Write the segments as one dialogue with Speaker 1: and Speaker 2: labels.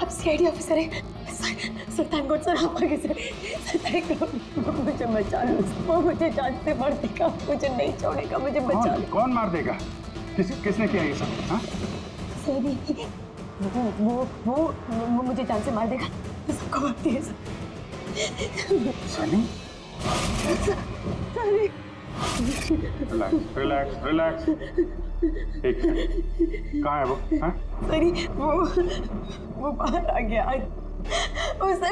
Speaker 1: आप CID officer हैं? सुल्तानकोट sir, आप आगे से मुझे बचा लो। वो मुझे जान से मार देगा, मुझे नहीं छोड़ेगा, मुझे बचा लो।
Speaker 2: कौन मार देगा? किसने किया ये सब? हाँ?
Speaker 1: सनी, वो मुझे जान से मार देगा, सबको मारती है।
Speaker 2: सनी?
Speaker 1: सनी,
Speaker 2: रिलैक्स। एक मिनट, कहाँ है वो? हाँ?
Speaker 1: सनी, वो बाहर आ गया। उसने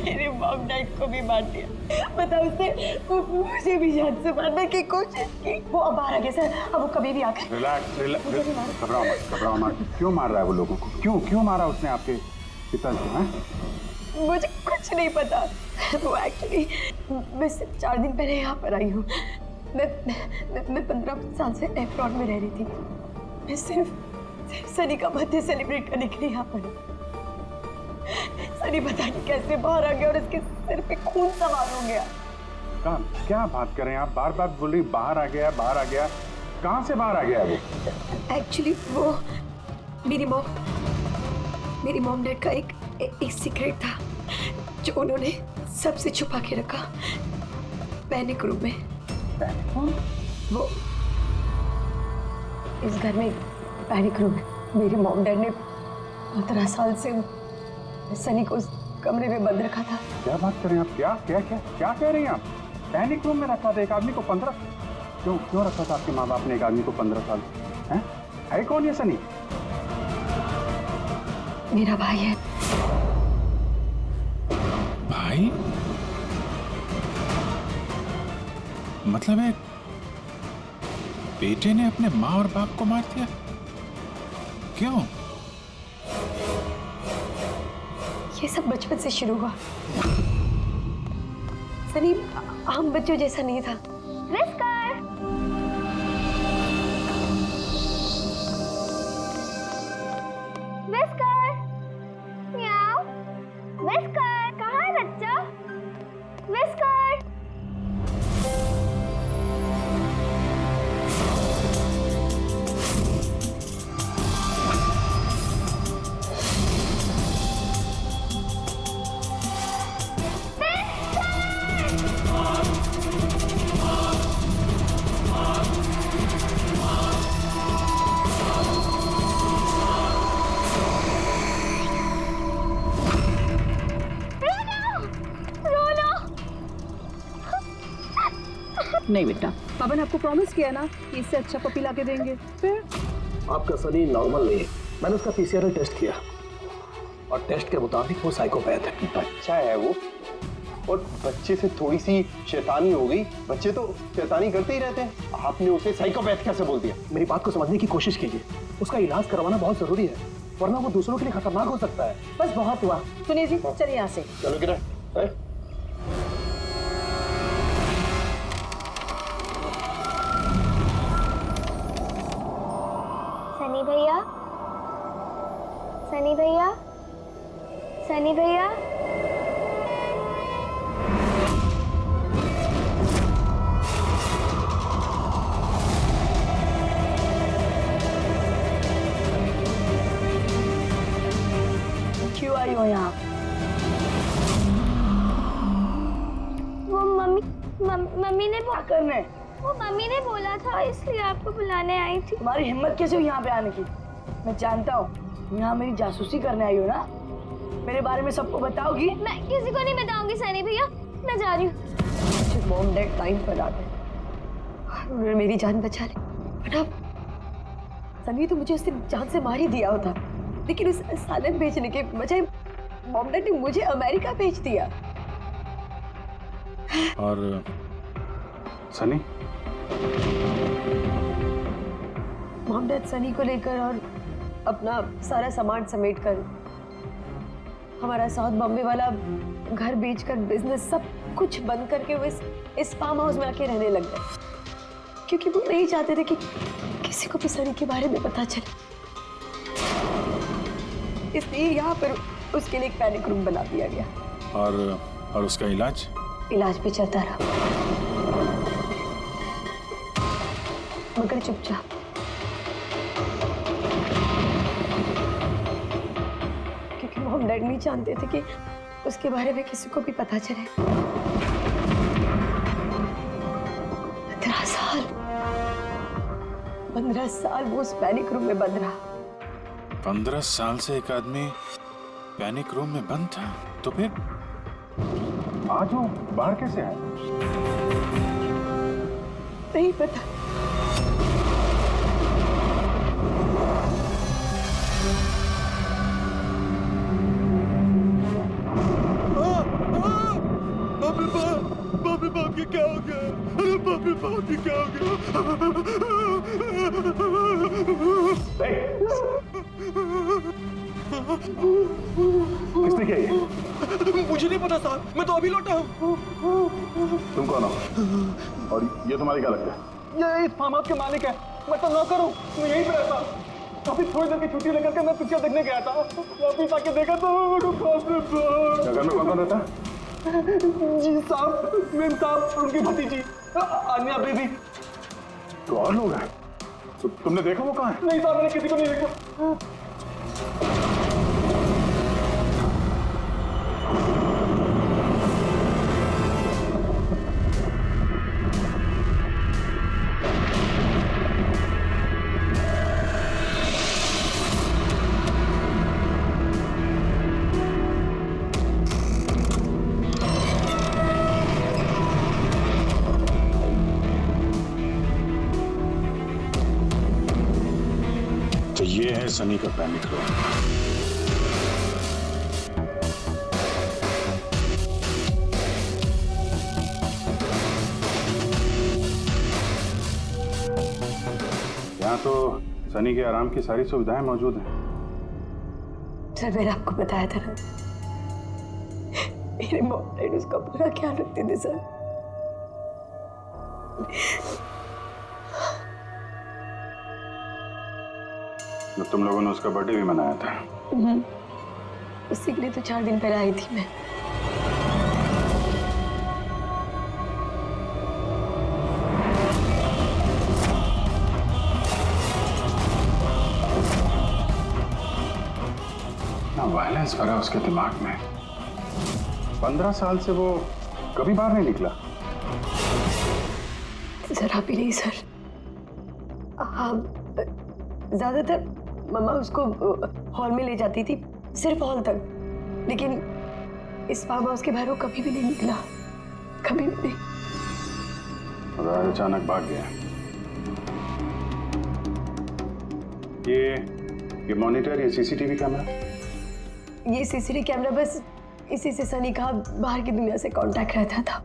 Speaker 1: मेरे मॉम डैड को भी मार दिया। पता उसने मुझे भी जान से मारने की कोशिश की। वो अब बाहर आ गया सर, अब वो कभी भी आकर।
Speaker 2: रिलैक्स, घबराओ मत। क्यों मार रहा है वो लोगों को? क्यों मारा उसने आपके पिता को?
Speaker 1: मुझे कुछ नहीं पता। वो एक्चुअली मैं सिर्फ 4 दिन पहले यहाँ पर आई हूँ। मैं 15 साल से एफ्रॉन में रह रही थी। मैं सिर्फ सनी का बर्थडे सेलिब्रेट करने के लिए यहाँ पर हूँ। सनी पता नहीं कैसे बाहर आ गया और उसके सिर पे खून सवार हो गया।
Speaker 2: क्या बात कर रहे हैं आप? बार बोल रही बाहर आ गया। कहाँ से बाहर आ गया वो?
Speaker 1: एक्चुअली वो मेरी मॉम डैड का एक सीक्रेट था जो उन्होंने सबसे छुपा के रखा पैनिक रूम में। वो इस घर में पैनिक रूम है। मेरे मॉम डैड ने 15 साल से सनी को उस कमरे में बंद रखा था।
Speaker 2: क्या बात कर रहे हैं आप? क्या कह रही हैं आप? पैनिक रूम में रखा था एक आदमी को 15? क्यों रखा था आपके माँ बाप ने एक आदमी को 15 साल? है कौन ये सनी?
Speaker 1: मेरा भाई है।
Speaker 3: भाई? मतलब है बेटे ने अपने माँ और बाप को मार दिया? क्यों?
Speaker 1: ये सब बचपन से शुरू हुआ। सनी आम बच्चों जैसा नहीं था।
Speaker 4: विस्कर, म्याऊ, विस्कर, कहाँ है बच्चा? विस्कर।
Speaker 5: नहीं बेटा, पापा ने आपको प्रॉमिस किया ना कि इससे अच्छा पपी ला के देंगे। फिर
Speaker 6: आपका सनी नॉर्मल नहीं है। मैंने उसका पीसीआर टेस्ट किया और टेस्ट के मुताबिक वो साइकोपैथ है।
Speaker 7: बच्चा है वो, और बच्चे से थोड़ी सी शैतानी हो गई। बच्चे तो शैतानी करते ही रहते हैं, आपने उसे साइकोपैथ कैसे बोल दिया?
Speaker 6: मेरी बात को समझने की कोशिश कीजिए। उसका इलाज करवाना बहुत जरूरी है, वरना वो दूसरों के लिए खतरनाक हो सकता है।
Speaker 5: बस बहुत हुआ। सुनिए जी, चलिए यहाँ से।
Speaker 7: चलो किरण।
Speaker 4: सनी भैया, सनी भैया, सनी भैया।
Speaker 1: क्यों आई हो यहाँ?
Speaker 4: वो मम्मी ने
Speaker 1: क्या करने?
Speaker 4: वो मम्मी ने बोला था, इसलिए आपको बुलाने आई थी।
Speaker 1: तुम्हारी हिम्मत कैसे हुई यहाँ पे आने की? मैं जानता हूँ यहाँ मेरी जासूसी करने आई हो ना। मेरे बारे में सबको बताओगी?
Speaker 4: मैं किसी को नहीं बताऊंगी सनी भैया, मैं जा रही हूँ।
Speaker 1: मॉम डैड टाइम पर आ गए और उन्होंने मेरी जान बचा ली। बट अब सनी तो मुझे उसने जान से मार ही दिया होता, लेकिन उस सालन भेजने के बजाय मॉम डैड ने मुझे अमेरिका भेज दिया।
Speaker 3: और
Speaker 2: सनी?
Speaker 1: मॉम डैड सनी को लेकर और अपना सारा सामान समेट कर हमारा साउथ बॉम्बे वाला घर बेचकर बिजनेस सब कुछ बंद करके वो इस फार्म हाउस में आके रहने लग गए, क्योंकि वो नहीं चाहते थे कि किसी को भी सनी के बारे में पता चले। इसलिए यहाँ पर उसके लिए एक पैनिक रूम बना दिया गया।
Speaker 3: और उसका इलाज
Speaker 1: पे चलता रहा, मगर चुपचाप। डैड नहीं चाहते थे कि उसके बारे में किसी को भी पता चले। 15 साल वो उस पैनिक रूम में बंद रहा।
Speaker 3: 15 साल से एक आदमी पैनिक रूम में बंद था, तो फिर
Speaker 2: आज वो बाहर कैसे आया?
Speaker 1: नहीं पता।
Speaker 3: बाप रे बाप, ये क्या हो गया? अरे बाप रे बाप, ये क्या हो गया?
Speaker 2: किसने किया ये?
Speaker 6: मुझे नहीं पता साहब, मैं तो अभी लौटा हूँ।
Speaker 7: तुम कौन हो? और ये तुम्हारी क्या लगता है?
Speaker 6: ये इस फार्म हाउस के मालिक है, मैं तो नौकर हूँ, मैं यहीं पे रहता हूँ। काफी थोड़ी देर की छुट्टी लेकर के मैं पिक्चर देखने गया था, वापिस आके देखा तो
Speaker 7: क्या घर में कौन कौन रहता है?
Speaker 6: जी साहब, मेम साहब, उनकी भतीजी अन्या बेबी।
Speaker 7: तो और लोग हैं? तो तुमने देखा वो कहाँ है?
Speaker 6: नहीं साहब, मैंने किसी को नहीं देखा।
Speaker 3: तो ये है सनी का पैनिक रूम।
Speaker 2: यहाँ तो सनी के आराम की सारी सुविधाएं मौजूद हैं।
Speaker 1: सर मैंने आपको बताया था ना, मेरे मॉम डैड उसका पूरा ख्याल रखते थे सर।
Speaker 2: जब तुम लोगों ने उसका बर्थडे भी मनाया था।
Speaker 1: उसी के लिए तो 4 दिन पहले आई थी मैं।
Speaker 2: ना वायलेंस भरा उसके दिमाग में। 15 साल से वो कभी बाहर नहीं निकला।
Speaker 1: जरा भी नहीं सर। हाँ, ज्यादातर मम्मा उसको हॉल में ले जाती थी, सिर्फ हॉल तक। लेकिन इस फार्म हाउस के बाहर वो कभी भी नहीं निकला, कभी भी नहीं।
Speaker 2: और आज अचानक भाग गया। ये मॉनिटर, ये सीसीटीवी कैमरा?
Speaker 1: ये सीसीटीवी कैमरा बस इसी से सनी का बाहर की दुनिया से कांटेक्ट रहता था।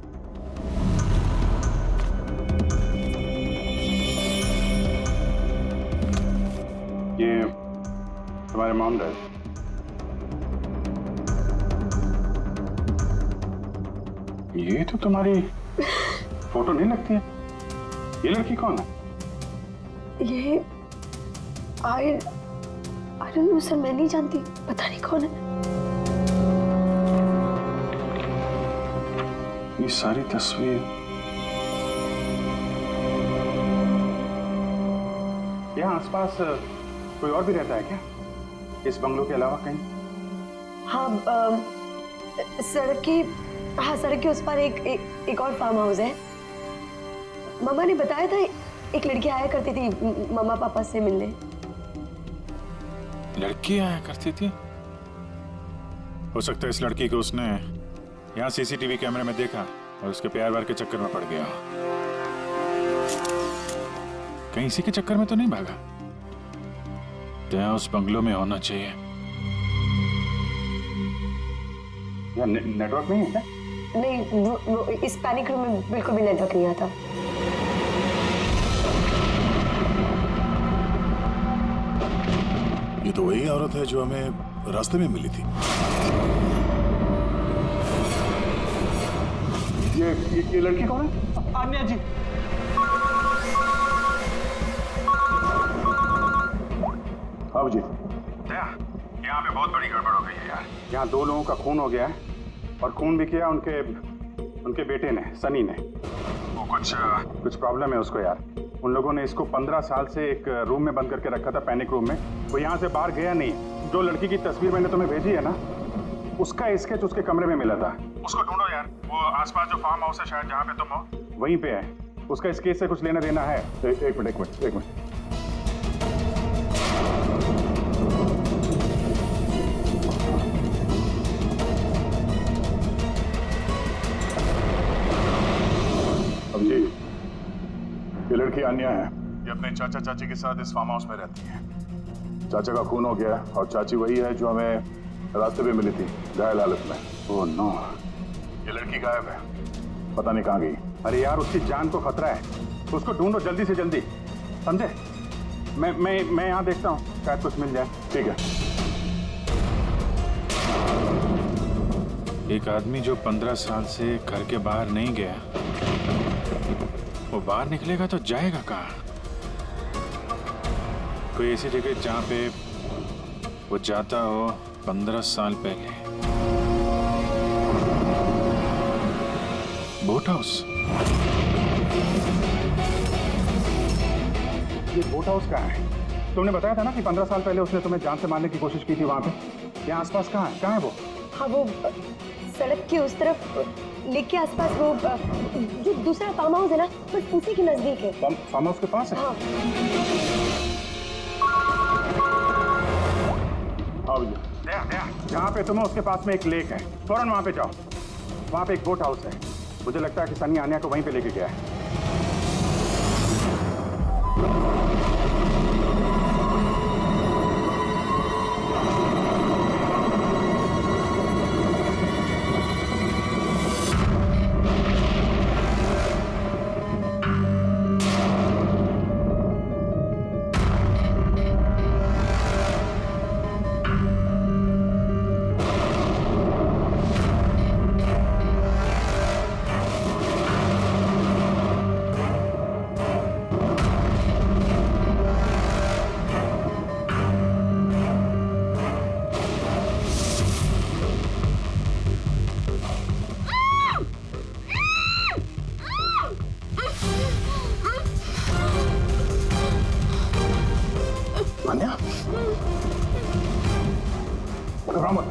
Speaker 2: ये तुम्हारे मॉम डैड? ये तो तुम्हारी फोटो नहीं लगती है। ये लड़की कौन है?
Speaker 1: ये आई डोंट नो सर, मैं नहीं जानती, पता नहीं कौन है।
Speaker 2: ये सारी तस्वीर यहाँ आसपास कोई और भी रहता है क्या, इस बंगलो के अलावा कहीं?
Speaker 1: हाँ, सड़क के उस पर एक और फार्म हाउस है। मम्मा ने बताया था एक लड़की आया करती थी मम्मा पापा से मिलने।
Speaker 3: लड़की आया करती थी? हो सकता है इस लड़की को उसने यहाँ सीसीटीवी कैमरे में देखा और उसके प्यार वार के चक्कर में पड़ गया। कहीं इसी के चक्कर में तो नहीं भागा? तो यहाँ उस बंगलो में होना चाहिए।
Speaker 2: यहाँ नेटवर्क नहीं है क्या?
Speaker 1: नहीं, वो इस पैनिक रूम में बिल्कुल भी नेटवर्क नहीं आता।
Speaker 8: ये तो वही औरत है जो हमें रास्ते में मिली थी।
Speaker 7: ये लड़की कौन है?
Speaker 6: अन्या जी।
Speaker 2: बाबू जी, यहाँ पे बहुत बड़ी गड़बड़ हो गई है यार। यहाँ 2 लोगों का खून हो गया है, और खून भी किया उनके बेटे ने, सनी ने। वो कुछ प्रॉब्लम है उसको यार। उन लोगों ने इसको 15 साल से एक रूम में बंद करके रखा था, पैनिक रूम में। वो यहाँ से बाहर गया नहीं। जो लड़की की तस्वीर मैंने तुम्हें भेजी है ना, उसका स्केच उसके कमरे में मिला था। उसको ढूंढो यार, वो आसपास जो फार्म हाउस है शायद जहाँ पे तुम हो वहीं पे है। उसका स्केच से कुछ लेना देना है। एक मिनट। अब जी, ये लड़की अन्या है। ये अपने चाचा चाची के साथ इस फार्म हाउस में रहती है। चाचा का खून हो गया और चाची वही है जो हमें रास्ते पे मिली थी घायल हालत में। ओह नो, ये लड़की गायब है, पता नहीं कहाँ गई। अरे यार, उसकी जान को खतरा है, उसको ढूंढो जल्दी से जल्दी, समझे? मैं यहाँ देखता हूँ, शायद कुछ मिल जाए। ठीक है।
Speaker 3: एक आदमी जो 15 साल से घर के बाहर नहीं गया, वो बाहर निकलेगा तो जाएगा कहाँ? कोई ऐसी जगह जहाँ पे वो जाता हो 15 साल पहले। Boat house.
Speaker 2: ये बोट हाउस कहाँ है? तुमने बताया था ना कि 15 साल पहले उसने तुम्हें जान से मारने की कोशिश की थी वहाँ पे। यहाँ आसपास कहाँ है वो?
Speaker 1: हाँ, वो सड़क के उस तरफ, लेक के आसपास, वो जो दूसरा फार्म हाउस है ना, बस उसी के नजदीक है।
Speaker 2: फार्म हाउस के पास है?
Speaker 1: हाँ।
Speaker 2: जहाँ पे तुम हो उसके पास में एक लेक है, फौरन वहाँ पे जाओ। वहाँ पे एक बोट हाउस है। मुझे लगता है कि सनी आन्या को वहीं पे लेके गया है।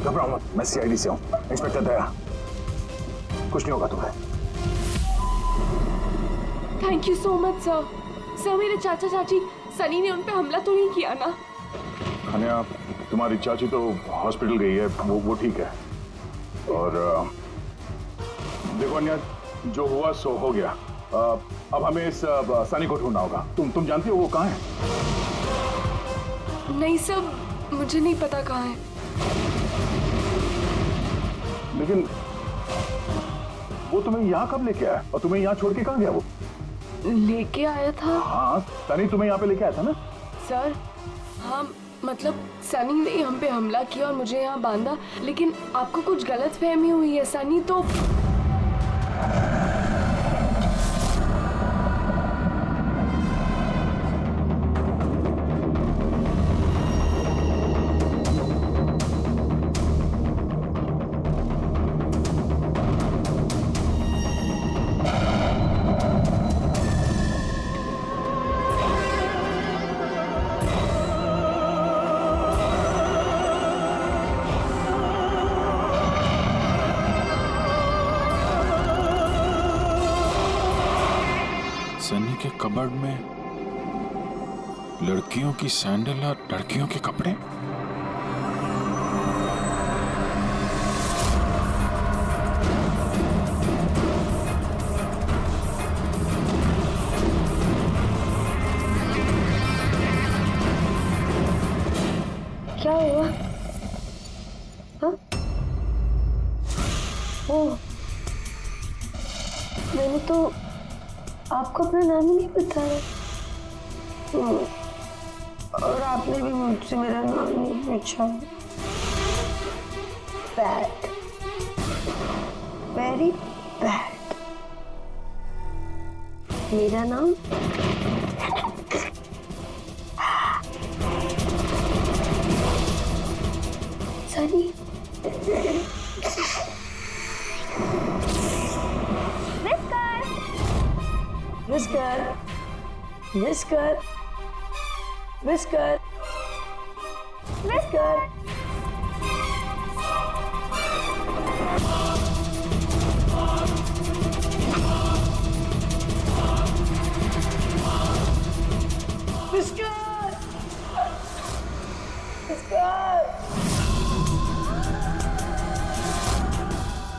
Speaker 2: घबराओ मत, मैं सीआईडी से हूँ, इंस्पेक्टर दया। कुछ नहीं होगा तुम्हें।
Speaker 9: Thank you so much sir. Sir, मेरे चाचा चाची सनी ने उन पे हमला तो नहीं किया ना?
Speaker 2: अन्या, तुम्हारी चाची तो हॉस्पिटल गई है, वो ठीक है। और देखो अन्या, जो हुआ सो हो गया। अब हमें इस सनी को ढूंढना होगा। तुम जानती हो वो कहाँ है?
Speaker 9: नहीं सर, मुझे नहीं पता कहाँ है।
Speaker 2: लेकिन वो तुम्हें यहाँ कब लेके आया और तुम्हें यहाँ छोड़ के कहाँ गया वो?
Speaker 9: लेके आया था।
Speaker 2: हाँ, सनी तुम्हें यहाँ पे लेके आया था ना?
Speaker 9: सर, हाँ, मतलब सनी ने हम पे हमला किया और मुझे यहाँ बांधा, लेकिन आपको कुछ गलतफहमी हुई है। सनी तो
Speaker 3: सनी के कबर्ड में लड़कियों की सैंडल और लड़कियों के कपड़े।
Speaker 1: क्या हुआ? हाँ? ओह, मैंने तो आपको अपना नाम ही नहीं बताया। और आपने भी मुझसे मेरा नाम नहीं पूछा। Bad, very bad. मेरा नाम Sunny. Whisker, whisker, whisker, whisker.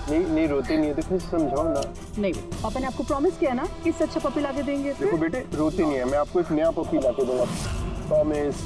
Speaker 7: नहीं रोती नहीं है तो फिर समझाओ ना।
Speaker 5: नहीं, पापा ने आपको प्रॉमिस किया ना कि इससे अच्छा पपी लाके देंगे।
Speaker 7: देखो बेटे, रोती नहीं है, मैं आपको एक नया पपी लाके दूंगा, प्रॉमिस।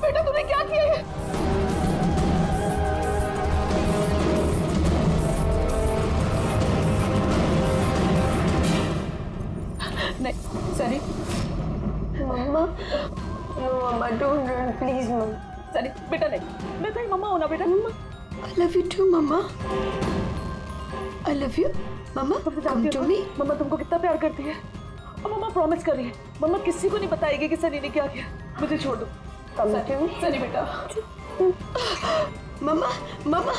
Speaker 9: बेटा तूने क्या किया है?
Speaker 5: नहीं Sunny,
Speaker 1: mama, no mama, don't run please mama.
Speaker 5: Sunny बेटा नहीं, मैं तेरी मम्मा हूं ना बेटा। मम्मा
Speaker 1: I love you too, mamma. I love you, mamma. Come to me।
Speaker 5: मम्मा तुमको कितना प्यार करती है और मम्मा प्रॉमिस कर रही है मम्मा किसी को नहीं बताएगी कि सनी ने क्या किया। मुझे छोड़ दो।
Speaker 1: Come to me।
Speaker 5: सनी बेटा।
Speaker 1: मम्मा, मम्मा,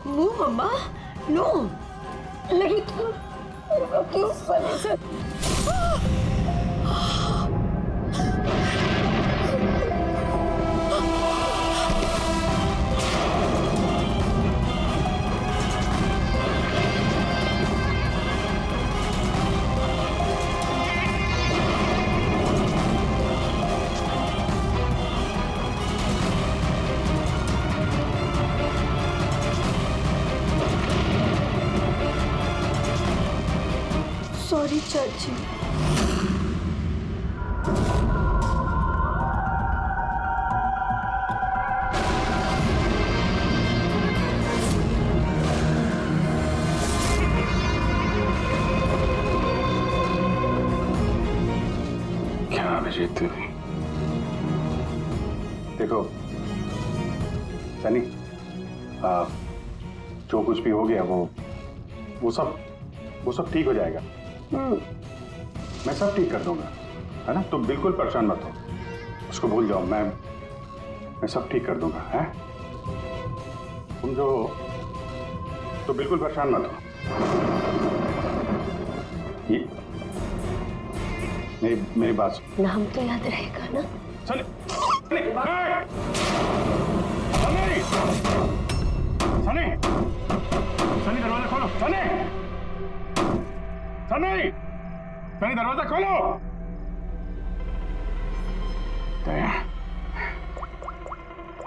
Speaker 1: नो मम्मा, नो। लगी क्यों? सनी। सॉरी चाची।
Speaker 2: क्या अभिजीत, देखो सनी, जो कुछ भी हो गया वो सब ठीक हो जाएगा। मैं सब ठीक कर दूंगा, है ना? तुम बिल्कुल परेशान मत हो, उसको भूल जाओ। मैं सब ठीक कर दूंगा, है? तुम जो तो बिल्कुल परेशान मत हो। ये मेरी बात सुन।
Speaker 1: नाम तो याद रहेगा ना?
Speaker 2: सनी, सनी, सनी, सनी, सनी दरवाजा खोलो। सनी, सनी, सनी दरवाजा खोलो। दया,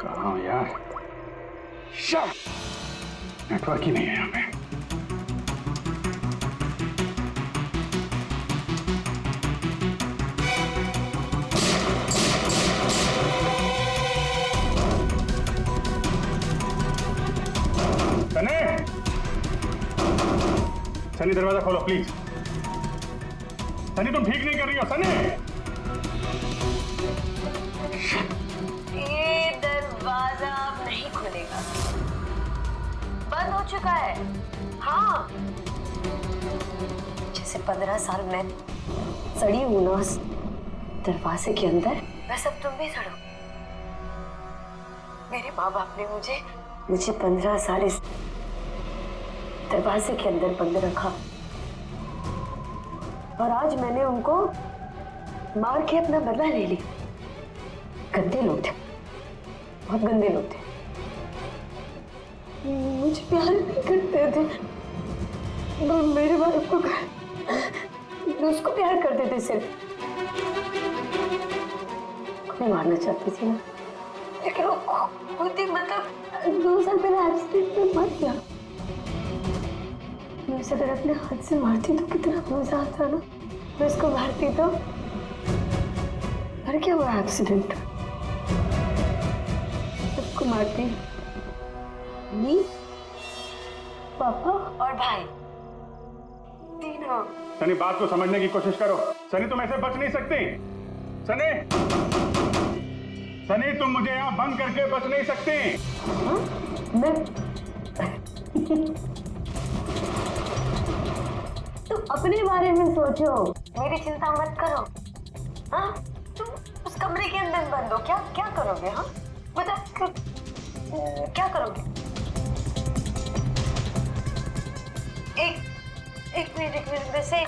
Speaker 2: कहाँ हो यार? नेटवर्क ही नहीं है यहाँ पे। सनी, सनी दरवाजा खोलो प्लीज। सनी तुम ठीक नहीं कर रही हो। सनी,
Speaker 1: ये दरवाजा अब नहीं खुलेगा, बंद हो चुका है। हाँ, जैसे 15 साल मैं सड़ी हूं ना उस दरवाजे के अंदर, वैसे अब तुम भी सड़ो। मेरे माँ बाप ने मुझे 15 साल इस दरवाजे के अंदर बंद रखा और आज मैंने उनको मार के अपना बदला ले लिया। गंदे लोग थे, बहुत गंदे लोग थे, मुझे प्यार नहीं करते थे। मेरे बाप को उसको प्यार करते थे सिर्फ। मैं मारना चाहती थी ना, लेकिन वो खुद ही मतलब 2 साल पहले एक्सीडेंट में मर गया। मैं उसे अगर अपने हाथ से मारती तो कितना मजा आता ना। मैं उसको मारती तो मर क्या हुआ एक्सीडेंट। सबको मारती, मम्मी, पापा और भाई, तीनों।
Speaker 2: सनी बात को समझने की कोशिश करो। सनी तुम ऐसे बच नहीं सकती। सनी, सनी तुम मुझे यहाँ बंद करके बच नहीं सकती।
Speaker 1: मैं तुम अपने बारे में सोचो, मेरी चिंता मत करो। हाँ, तुम उस कमरे के अंदर बंद हो, क्या क्या करोगे? हाँ बता, क्या करोगे? एक मिनट वैसे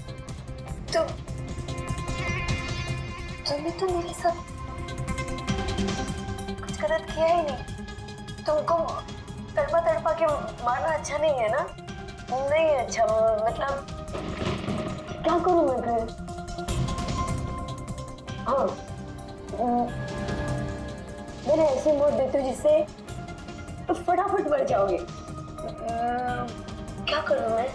Speaker 1: तुमने तो मेरे साथ कुछ गलत किया ही नहीं। तुमको तड़पा के मारना अच्छा नहीं है ना? नहीं अच्छा, मतलब क्या करूं मैं फिर? हाँ, मैंने ऐसे मोड़ देती हूँ जिससे तो फटाफट मर जाओगे। क्या करूं मैं?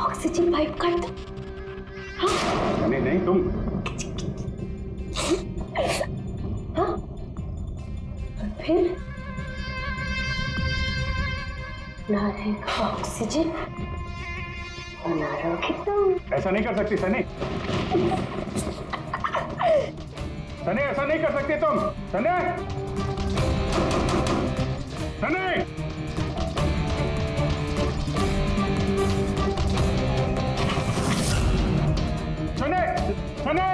Speaker 1: ऑक्सीजन पाइप काट दो।
Speaker 2: नहीं तुम।
Speaker 1: हाँ, फिर ना रहेगा ऑक्सीजन और ना रहोगे तुम।
Speaker 2: ऐसा नहीं कर सकती सनी। सनी ऐसा नहीं कर सकती तुम। सनी सनी सनी सनी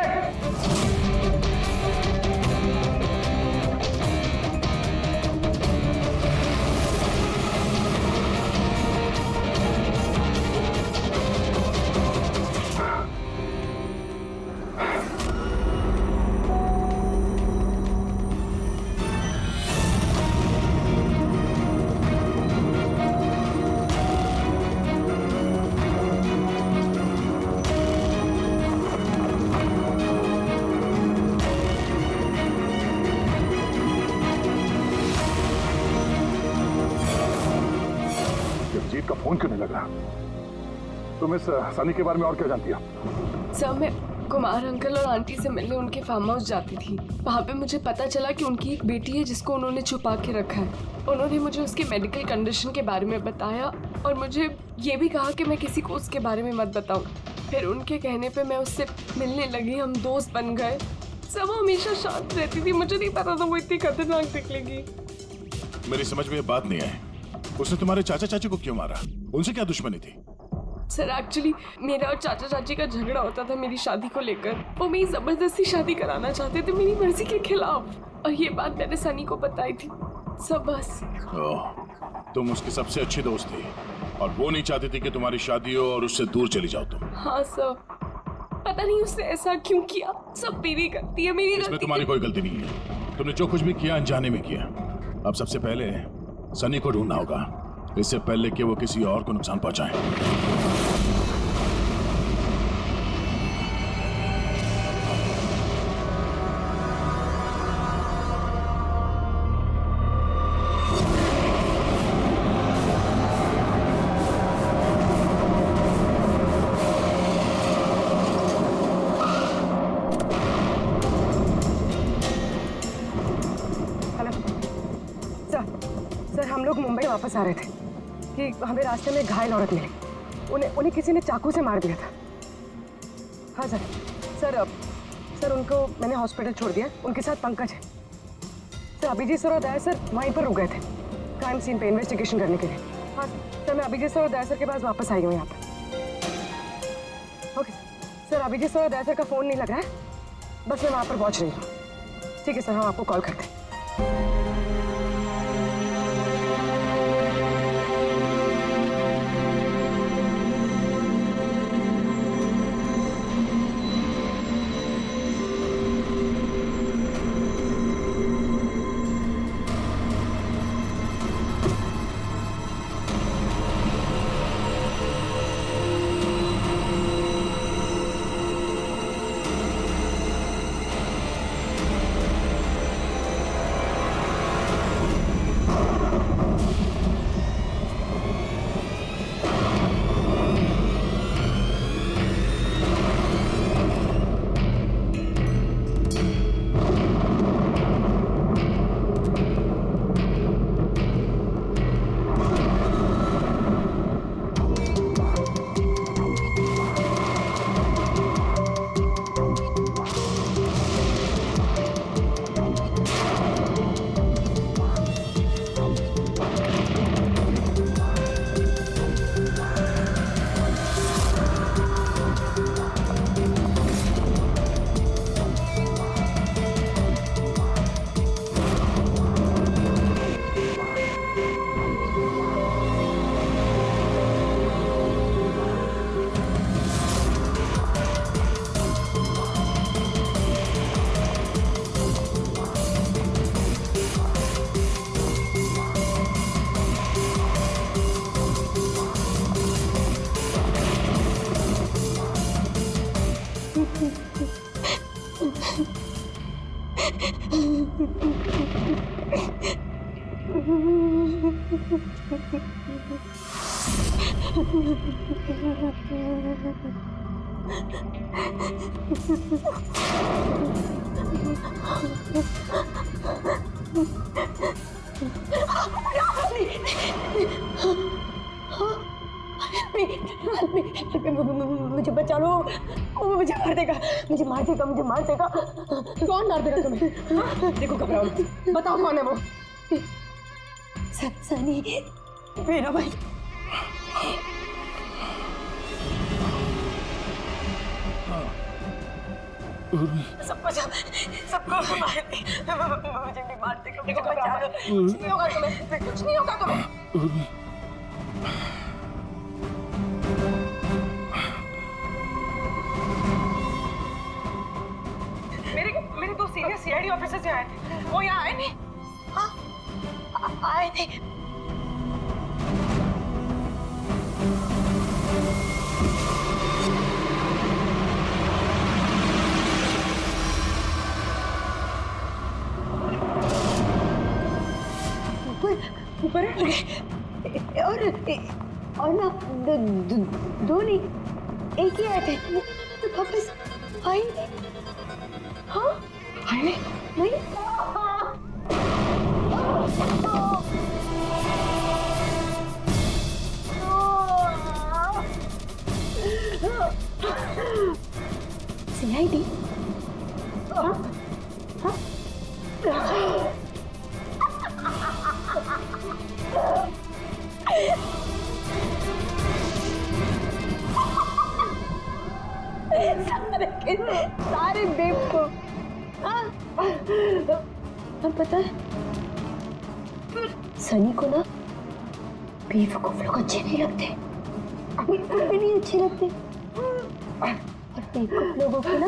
Speaker 8: जगजीत का फोन क्यों नहीं लग रहा? तुम इस सनी के बारे में और क्या जानती हो?
Speaker 9: सर मैं कुमार अंकल और आंटी से मिलने उनके फार्म हाउस जाती थी। वहाँ पे मुझे पता चला कि उनकी एक बेटी है जिसको उन्होंने छुपा के रखा है। उन्होंने मुझे उसके मेडिकल कंडीशन के बारे में बताया और मुझे ये भी कहा कि मैं किसी को उसके बारे में मत बताऊँ। फिर उनके कहने पे मैं उससे मिलने लगी, हम दोस्त बन गए। सब हमेशा शांत रहती थी, मुझे नहीं पता था वो इतनी खतरनाक निकलेगी।
Speaker 8: मेरी समझ में ये बात नहीं आई, उसने तुम्हारे चाचा चाची को क्यों मारा? उनसे क्या दुश्मनी थी?
Speaker 9: सर एक्चुअली मेरा और चाचा चाची का झगड़ा होता था मेरी शादी को लेकर। वो मेरी जबरदस्ती शादी कराना चाहते थे मेरी मर्जी के खिलाफ, और ये बात मैंने सनी को बताई थी। सब बस।
Speaker 8: तुम उसकी सबसे अच्छी दोस्त थी और वो नहीं चाहती थी कि तुम्हारी शादी हो और उससे दूर चली जाओ तुम।
Speaker 9: हाँ सर, पता नहीं उसने ऐसा क्यों किया। सब मेरी गलती है, मेरी
Speaker 8: इसमें तुम्हारी कोई गलती नहीं है। तुमने जो कुछ भी किया अनजाने में किया। अब सबसे पहले सनी को ढूंढना होगा, इससे पहले कि वो किसी और को नुकसान पहुंचाए।
Speaker 1: सर हम लोग मुंबई वापस आ रहे थे कि हमें रास्ते में घायल औरत मिली। उन्हें किसी ने चाकू से मार दिया था। हाँ सर उनको मैंने हॉस्पिटल छोड़ दिया। उनके साथ पंकज है। सर अभिजीत सर और दया सर वहीं पर रुक गए थे क्राइम सीन पे इन्वेस्टिगेशन करने के लिए। हाँ सर, मैं अभिजीत सर और दया सर के पास वापस आई हूँ यहाँ पर। ओके सर, अभिजीत सर और दया सर का फ़ोन नहीं लग रहा है, बस मैं वहाँ पर पहुँच रही हूँ। ठीक है सर, हम आपको कॉल करते हैं। मुझे बचा लो, वो मुझे मार देगा, मुझे मार देगा, मुझे मार देगा। कौन मार देगा तुम्हें? हाँ? देखो घबराओ, बताओ कौन है वो? सनी, मेरा भाई। सबको मार दे, मुझे भी मार देगा, मुझे बचा लो, कुछ नहीं होगा तुम्हें, कुछ नहीं होगा तुम्हें।
Speaker 5: मेरे दो सीनियर सीआईडी ऑफिसर्स यहाँ आए थे, वो यहाँ आए नहीं?
Speaker 1: हाँ, आए थे। ऊपर है और ना दो नहीं, एक ही आए थे, तो वापस आए नहीं। हाँ, आए नहीं। सीआईडी? हाँ? हाँ? सारे बेवकूफ। और पता है, सनी को ना बेवकूफ लोग अच्छे नहीं लगते, बिल्कुल भी नहीं अच्छे लगते। और बेवकूफ लोगों की ना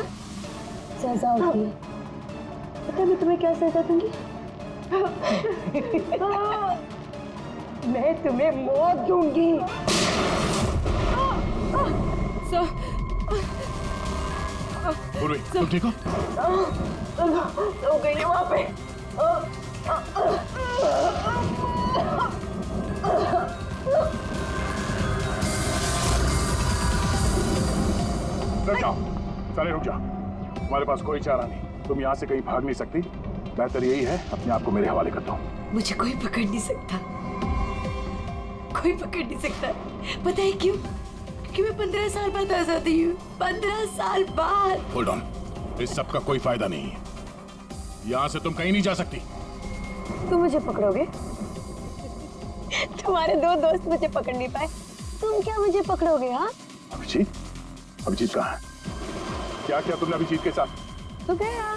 Speaker 1: सजा होती है। पता है मैं तुम्हें क्या सजा दूंगी? मैं तुम्हें मौत दूंगी।
Speaker 8: पूर्वी, तुम ठीक हो?
Speaker 1: हो गई है वहां पे।
Speaker 8: रुक जाओ, साले रुक जाओ। तुम्हारे पास कोई चारा नहीं, तुम यहाँ से कहीं भाग नहीं सकती। बेहतर यही है अपने आप को मेरे हवाले कर दो।
Speaker 1: मुझे कोई पकड़ नहीं सकता, कोई पकड़ नहीं सकता। पता है क्यों? क्योंकि मैं 15 साल बाद आजादी हूँ। 15 साल बाद।
Speaker 8: होल्ड ऑन, इस सब का कोई फायदा नहीं है। यहाँ से तुम कहीं नहीं जा सकती।
Speaker 1: तुम मुझे पकड़ोगे? तुम्हारे दो दोस्त मुझे पकड़ नहीं पाए, तुम क्या मुझे पकड़ोगे? हाँ,
Speaker 8: अभिजीत, अभिजीत कहाँ है? क्या किया तुमने अभिजीत के साथ?
Speaker 1: तो गया,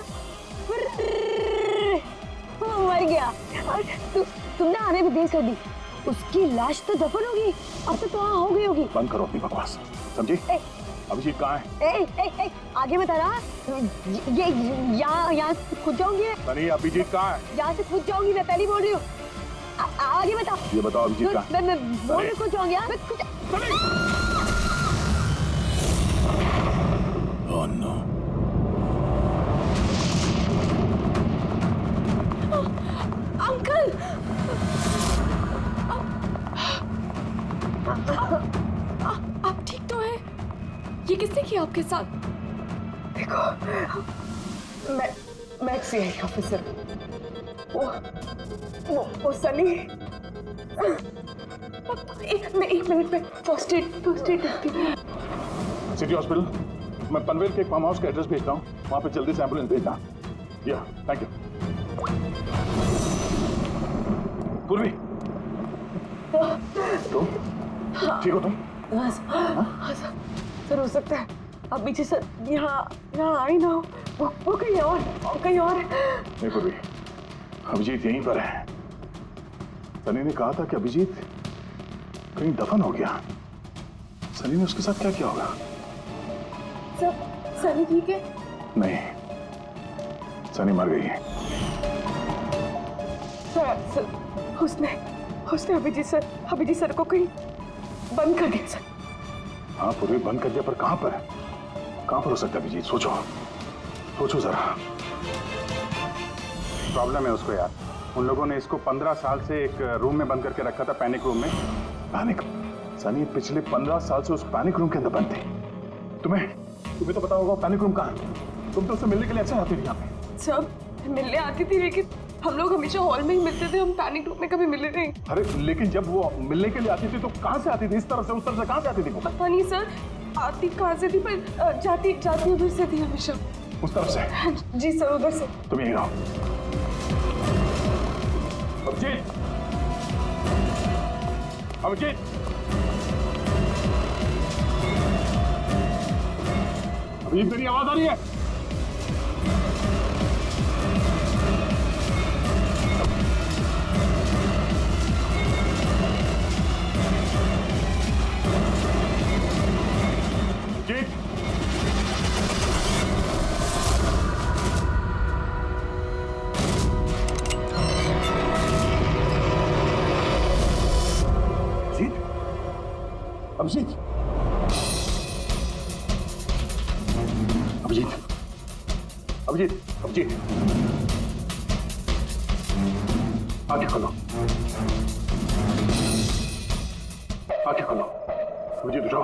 Speaker 1: वो मर गया और तुमने आने भी देर कर दी। उसकी लाश तो दफन होगी, अब तो वहाँ हो गई होगी।
Speaker 8: बंद करो अपनी बकवास, समझी? अभिजीत कहाँ है?
Speaker 1: आगे बता रहा, ये यहाँ से कूद जाऊंगी।
Speaker 8: सनी, अभिजीत कहाँ है?
Speaker 1: यहाँ से कूद जाऊंगी, मैं पहले बोल रही हूँ। आगे बता।
Speaker 8: ये बताओ अभिजीत कहाँ है?
Speaker 1: मैं बोल रही कूद जाऊंगी।
Speaker 8: Oh no.
Speaker 1: अंकल,
Speaker 9: आप ठीक तो हैं? ये किसने किया आपके साथ?
Speaker 5: देखो, मैं सीआईडी ऑफिसर, वो सनी। एक मिनट में फर्स्ट एड करती हूँ।
Speaker 8: सिटी हॉस्पिटल, मैं पनवेल के एक फार्म हाउस का एड्रेस भेजता हूँ, वहाँ पे जल्दी से एम्बुलेंस भेजना। या, थैंक यू। पूर्वी, तुम ठीक हो? तुम
Speaker 5: हाँ सर, हो सकता है अभी जी सर यहाँ आई ना हो, वो कहीं और है।
Speaker 8: नहीं पूर्वी, अभिजीत यहीं पर है। सनी ने कहा था कि अभिजीत कहीं दफन हो गया। सनी ने उसके साथ क्या किया होगा?
Speaker 5: सनी ठीक है?
Speaker 8: नहीं, सनी मर गई है।
Speaker 5: सर, उसने अभिजीत सर को कहीं बंद कर दिया सर।
Speaker 8: हाँ पूर्वी, बंद कर दिया, पर कहां पर है? कहां पर हो सकता है अभिजीत? सोचो जरा।
Speaker 2: प्रॉब्लम है उसको यार, उन लोगों ने इसको 15 साल से एक रूम में बंद करके रखा था, पैनिक रूम में।
Speaker 8: पैनिक? सनी पिछले 15 साल से उस पैनिक रूम के अंदर बंद थे। तुम्हें तो पता होगा पैनिक रूम कहाँ है। तुम तो उससे मिलने के लिए अक्सर आती थी यहाँ पे।
Speaker 9: सब मिलने आती थी, लेकिन हम लोग हमेशा हॉल में ही मिलते थे, हम पैनिक रूम में कभी मिले नहीं।
Speaker 8: अरे लेकिन जब वो मिलने के लिए आती थी तो कहाँ से आती थी? इस तरफ से उस तरफ से कहाँ से आती थी वो?
Speaker 9: पता नहीं सर, आती कहाँ से थी, पर जाती उधर से थी हमेशा।
Speaker 8: उस तरफ से?
Speaker 9: जी सर, उधर से।
Speaker 8: तुम यहीं रहो। अभिजीत, अभिजीत, अभिजीत मेरी आवाज आ रही है? अभिजीत, अभिजीत, अभिजीत, अभिजीत, अभिजीत, आंखें खोलो, आंखें खोलो, अभिजीत उठो।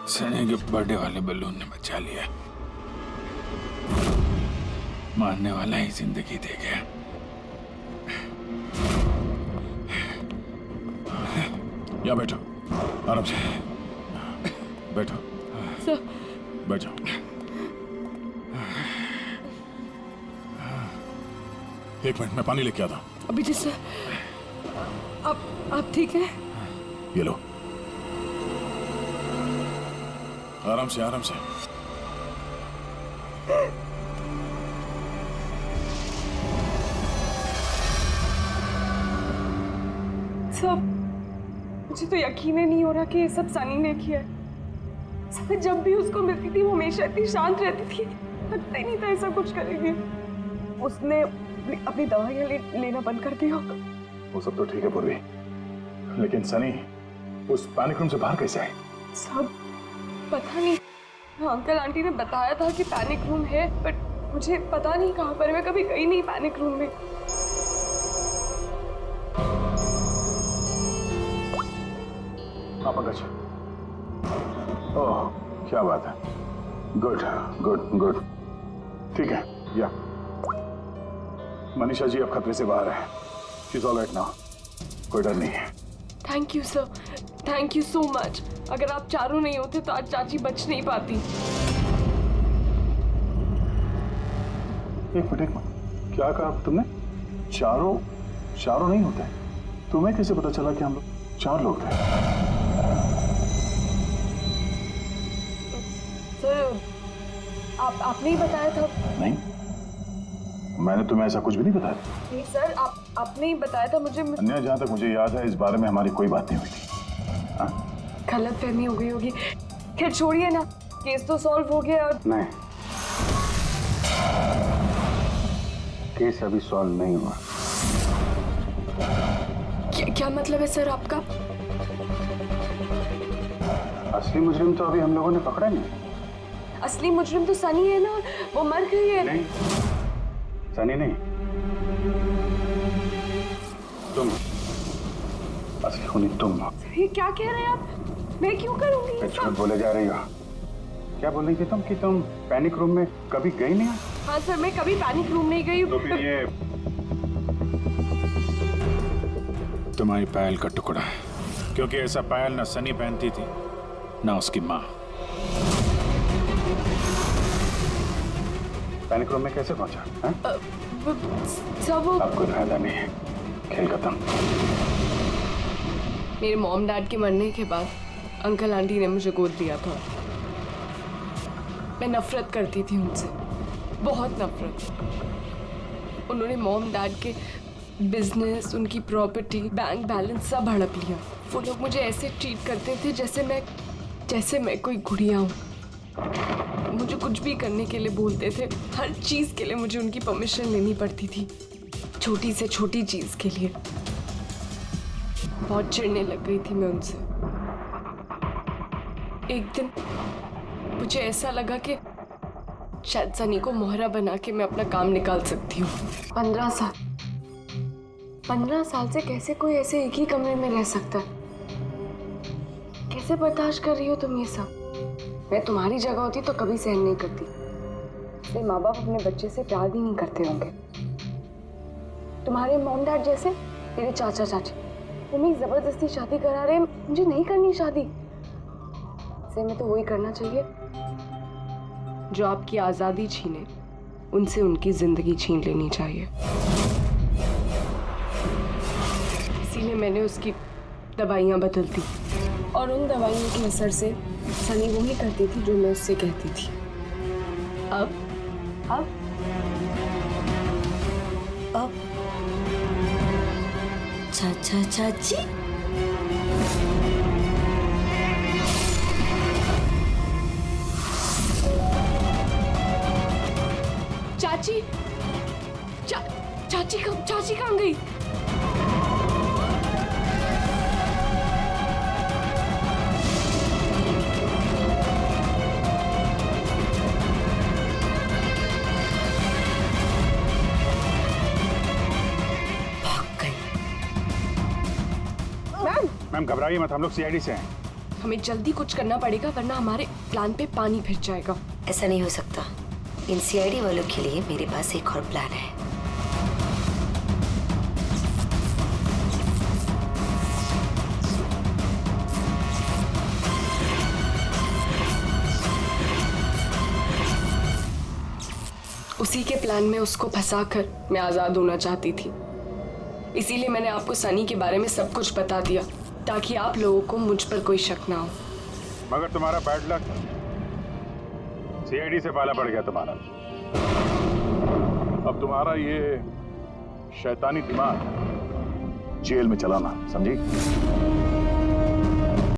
Speaker 3: सनी के बर्थडे वाले बलून ने बचा लिया। मारने वाला ही जिंदगी दे गया।
Speaker 8: यहाँ बैठो, आराम से बैठो।
Speaker 9: सर,
Speaker 8: बैठ जाओ। एक मिनट, मैं पानी लेके आता हूँ।
Speaker 9: अभी जी सर, आप ठीक है?
Speaker 8: ये लो, आराम से, आराम से।
Speaker 9: सब मुझे तो यकीन ही नहीं हो रहा कि ये सब सनी ने किया है। सब जब भी उसको मिलती थी वो हमेशा इतनी शांत रहती थी, लगता ही नहीं था ऐसा कुछ करेगी। उसने अपनी दवाइयाँ लेना बंद कर दिया होगा।
Speaker 8: वो सब तो ठीक है पूर्वी, लेकिन सनी उस पैनिक रूम से बाहर कैसे आए?
Speaker 9: सब पता नहीं। अंकल आंटी ने बताया था कि पैनिक रूम है, बट मुझे पता नहीं कहाँ पर है। मैं कभी गई नहीं पैनिक रूम में।
Speaker 8: हाँ पंकज, ओह क्या बात है, गुड गुड गुड, ठीक है। या मनीषा जी अब खतरे से बाहर है, she is all right now, कोई डर नहीं है।
Speaker 9: Thank you sir, thank you so much. अगर आप चारों नहीं होते तो आज चाची बच नहीं पाती।
Speaker 8: एक मिनट, क्या कहा तुमने? चारों नहीं होते? तुम्हें कैसे पता चला कि हम लोग 4 लोग थे?
Speaker 9: सर, आपने ही बताया था।
Speaker 8: नहीं, मैंने तुम्हें ऐसा कुछ भी नहीं बताया।
Speaker 9: नहीं सर, आपने ही बताया था मुझे।
Speaker 8: अन्य जहाँ तक मुझे याद है इस बारे में हमारी कोई बात नहीं हुई थी।
Speaker 9: गलत फहमी हो गई होगी। खैर छोड़िए ना, केस तो सॉल्व हो गया।
Speaker 2: नहीं, केस अभी सॉल्व नहीं हुआ।
Speaker 9: क्या मतलब है सर आपका?
Speaker 2: असली मुजरिम तो अभी हम लोगों ने पकड़ा नहीं।
Speaker 9: असली मुजरिम तो सनी है ना, वो मर गई है।
Speaker 2: नहीं, सनी नहीं, तुम असली खूनी तुम हो।
Speaker 9: ये क्या कह रहे हैं आप? मैं क्यों करूंगी ये
Speaker 2: झूठ
Speaker 9: सब?
Speaker 2: बोले जा रही हो। क्या बोल रही थी तुम कि तुम पैनिक रूम में कभी गई नहीं?
Speaker 9: हाँ सर, मैं कभी पैनिक रूम नहीं गई।
Speaker 2: तो फिर ये
Speaker 3: तुम्हारी पायल का टुकड़ा, क्योंकि ऐसा पायल ना सनी पहनती थी ना उसकी माँ।
Speaker 2: पैनिक रूम में कैसे पहुंचा?
Speaker 9: सब
Speaker 2: अब कोई फायदा नहीं है, खेल खत्म।
Speaker 9: मेरे मॉम डैड के मरने के बाद अंकल आंटी ने मुझे गोद दिया था। मैं नफरत करती थी उनसे, बहुत नफरत। उन्होंने मॉम डैड के बिजनेस, उनकी प्रॉपर्टी, बैंक बैलेंस सब हड़प लिया। वो लोग मुझे ऐसे ट्रीट करते थे जैसे मैं कोई गुड़िया हूँ। मुझे कुछ भी करने के लिए बोलते थे, हर चीज़ के लिए मुझे उनकी परमिशन लेनी पड़ती थी, छोटी से छोटी चीज़ के लिए। बहुत चिढ़ने लग गई थी मैं उनसे। एक दिन मुझे ऐसा लगा कि शायद सनी को मोहरा बना के मैं अपना काम निकाल सकती हूँ। 15 साल से कैसे कोई ऐसे एक ही कमरे में रह सकता है? कैसे बर्दाश्त कर रही हो तुम ये सब? मैं तुम्हारी जगह होती तो कभी सहन नहीं करती। इसलिए माँ बाप अपने बच्चे से प्यार भी नहीं करते होंगे। तुम्हारे मॉम डैड जैसे मेरे चाचा चाची, वो मेरी जबरदस्ती शादी करा रहे, मुझे नहीं करनी शादी। इसलिए मैं तो वही करना चाहिए जो आपकी आजादी छीने, उनसे उनकी जिंदगी छीन लेनी चाहिए। इसीलिए मैंने उसकी दवाइयाँ बदल दी और उन दवाइयों के असर से सनी वही करती थी जो मैं उससे कहती थी। अब
Speaker 1: चाचा चाची
Speaker 9: चाची चाची कहाँ गई?
Speaker 2: मैम घबराइए मत, हम लोग सीआईडी से हैं।
Speaker 9: हमें जल्दी कुछ करना पड़ेगा वरना हमारे प्लान पे पानी फिर जाएगा।
Speaker 1: ऐसा नहीं हो सकता। इन सीआईडी वालों के लिए मेरे पास एक और प्लान है।
Speaker 9: उसी के प्लान में उसको फंसाकर मैं आजाद होना चाहती थी। इसीलिए मैंने आपको सनी के बारे में सब कुछ बता दिया ताकि आप लोगों को मुझ पर कोई शक ना हो।
Speaker 2: मगर तुम्हारा बैड लक, सीआईडी से पाला पड़ गया तुम्हारा।
Speaker 8: अब तुम्हारा ये शैतानी दिमाग जेल में चलाना, समझी?